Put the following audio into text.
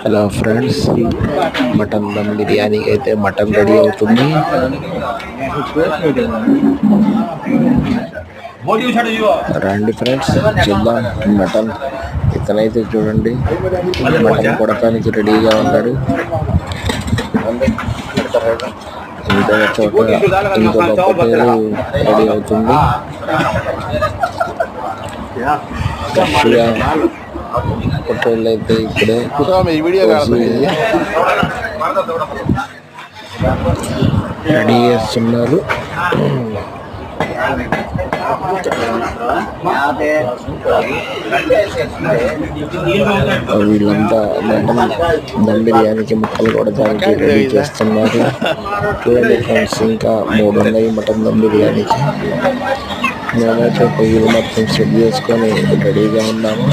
Hello friends, mutton dum బిర్యానీకి అయితే mutton ready అవుతుంది. రండి ఫ్రెండ్స్, చూద్దాం మటన్. ఇతనైతే చూడండి, మటన్ కొడటానికి రెడీగా ఉన్నాడు. ఇంకొక చోట ఇంకొక పొట్టేలు రెడీ అవుతుంది. ఫ్రెష్గా పొట్టేళ్ళు అయితే ఇప్పుడే రెడీ చేస్తున్నారు. వీళ్ళంతా మటన్ దమ్ బిర్యానీకి ముక్కలు కొడటానికి రెడీ చేస్తున్నారు. చూడండి ఫ్రెండ్స్, ఇంకా 3 ఉన్నాయి మటన్ దమ్ బిర్యానీకి. మేమైతే పొయ్యిలు మొత్తం సెట్ చేసుకొని రెడీగా ఉన్నాము.